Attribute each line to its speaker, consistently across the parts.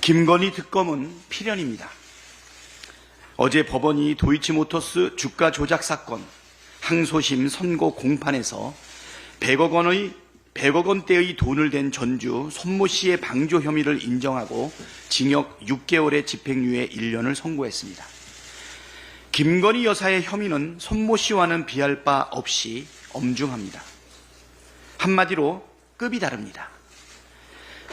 Speaker 1: 김건희 특검은 필연입니다. 어제 법원이 도이치모터스 주가 조작 사건 항소심 선고 공판에서 100억 원대의 돈을 댄 전주 손모 씨의 방조 혐의를 인정하고 징역 6개월의 집행유예 1년을 선고했습니다. 김건희 여사의 혐의는 손모 씨와는 비할 바 없이 엄중합니다. 한마디로 급이 다릅니다.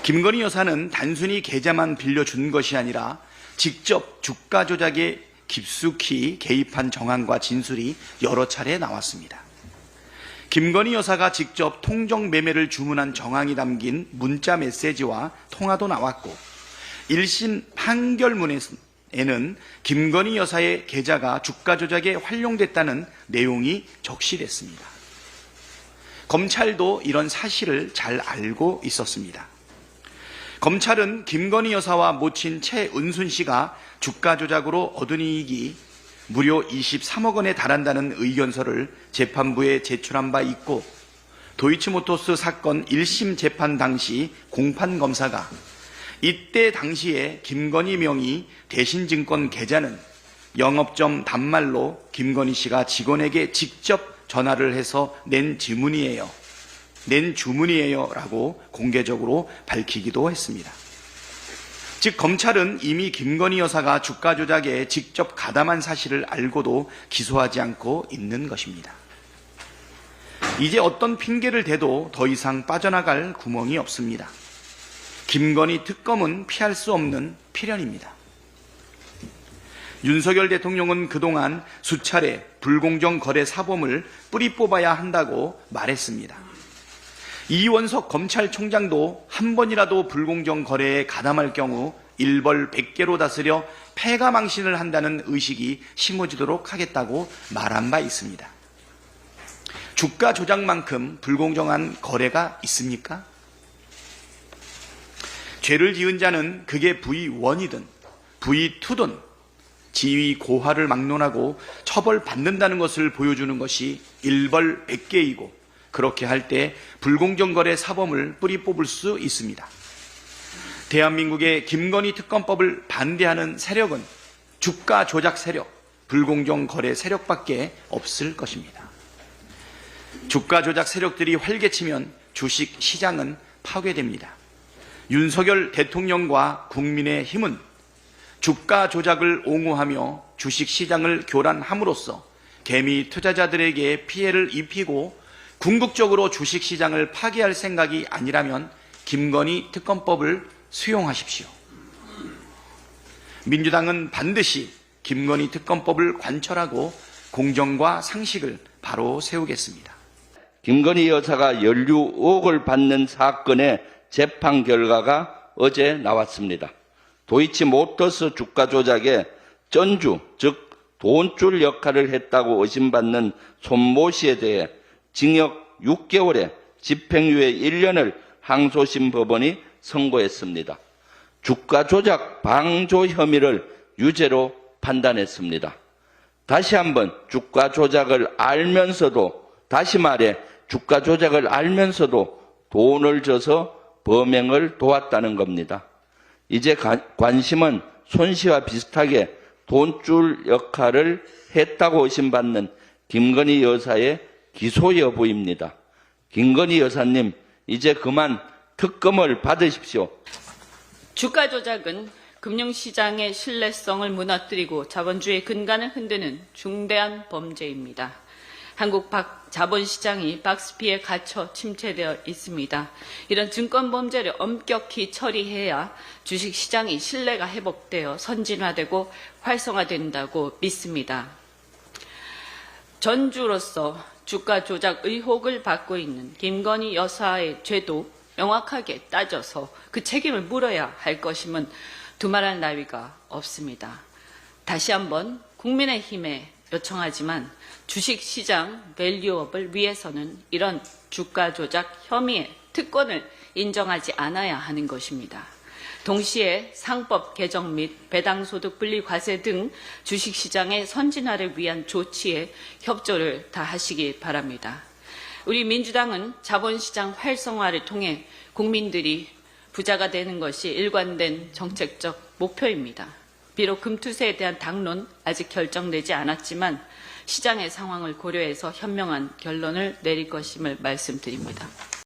Speaker 1: 김건희 여사는 단순히 계좌만 빌려준 것이 아니라 직접 주가 조작에 깊숙이 개입한 정황과 진술이 여러 차례 나왔습니다. 김건희 여사가 직접 통정 매매를 주문한 정황이 담긴 문자 메시지와 통화도 나왔고 1심 판결문에는 김건희 여사의 계좌가 주가 조작에 활용됐다는 내용이 적시됐습니다. 검찰도 이런 사실을 잘 알고 있었습니다. 검찰은 김건희 여사와 모친 최은순 씨가 주가 조작으로 얻은 이익이 무려 23억 원에 달한다는 의견서를 재판부에 제출한 바 있고 도이치모터스 사건 1심 재판 당시 공판검사가 이때 당시에 김건희 명의 대신증권 계좌는 영업점 단말로 김건희 씨가 직원에게 직접 전화를 해서 낸 주문이에요 라고 공개적으로 밝히기도 했습니다. 즉 검찰은 이미 김건희 여사가 주가 조작에 직접 가담한 사실을 알고도 기소하지 않고 있는 것입니다. 이제 어떤 핑계를 대도 더 이상 빠져나갈 구멍이 없습니다. 김건희 특검은 피할 수 없는 필연입니다. 윤석열 대통령은 그동안 수차례 불공정 거래 사범을 뿌리 뽑아야 한다고 말했습니다. 이원석 검찰총장도 한 번이라도 불공정 거래에 가담할 경우 일벌 100개로 다스려 패가망신을 한다는 의식이 심어지도록 하겠다고 말한 바 있습니다. 주가 조작만큼 불공정한 거래가 있습니까? 죄를 지은 자는 그게 V1이든 V2든 지위 고하를 막론하고 처벌받는다는 것을 보여주는 것이 일벌 100개이고 그렇게 할 때 불공정 거래 사범을 뿌리 뽑을 수 있습니다. 대한민국의 김건희 특검법을 반대하는 세력은 주가 조작 세력, 불공정 거래 세력밖에 없을 것입니다. 주가 조작 세력들이 활개치면 주식 시장은 파괴됩니다. 윤석열 대통령과 국민의힘은 주가 조작을 옹호하며 주식 시장을 교란함으로써 개미 투자자들에게 피해를 입히고 궁극적으로 주식시장을 파괴할 생각이 아니라면 김건희 특검법을 수용하십시오. 민주당은 반드시 김건희 특검법을 관철하고 공정과 상식을 바로 세우겠습니다.
Speaker 2: 김건희 여사가 연루 의혹을 받는 사건의 재판 결과가 어제 나왔습니다. 도이치모터스 주가 조작에 전주, 즉 돈줄 역할을 했다고 의심받는 손모 씨에 대해 징역 6개월에 집행유예 1년을 항소심 법원이 선고했습니다. 주가 조작 방조 혐의를 유죄로 판단했습니다. 다시 한번 주가 조작을 알면서도, 다시 말해 주가 조작을 알면서도 돈을 줘서 범행을 도왔다는 겁니다. 이제 관심은 손 씨와 비슷하게 돈줄 역할을 했다고 의심받는 김건희 여사의 기소 여부입니다. 김건희 여사님, 이제 그만 특검을 받으십시오.
Speaker 3: 주가 조작은 금융시장의 신뢰성을 무너뜨리고 자본주의 근간을 흔드는 중대한 범죄입니다. 한국 자본시장이 박스피에 갇혀 침체되어 있습니다. 이런 증권범죄를 엄격히 처리해야 주식시장이 신뢰가 회복되어 선진화되고 활성화된다고 믿습니다. 전주로서 주가 조작 의혹을 받고 있는 김건희 여사의 죄도 명확하게 따져서 그 책임을 물어야 할 것임은 두말할 나위가 없습니다. 다시 한번 국민의힘에 요청하지만 주식시장 밸류업을 위해서는 이런 주가 조작 혐의의 특권을 인정하지 않아야 하는 것입니다. 동시에 상법 개정 및 배당소득 분리과세 등 주식시장의 선진화를 위한 조치에 협조를 다하시기 바랍니다. 우리 민주당은 자본시장 활성화를 통해 국민들이 부자가 되는 것이 일관된 정책적 목표입니다. 비록 금투세에 대한 당론 아직 결정되지 않았지만 시장의 상황을 고려해서 현명한 결론을 내릴 것임을 말씀드립니다.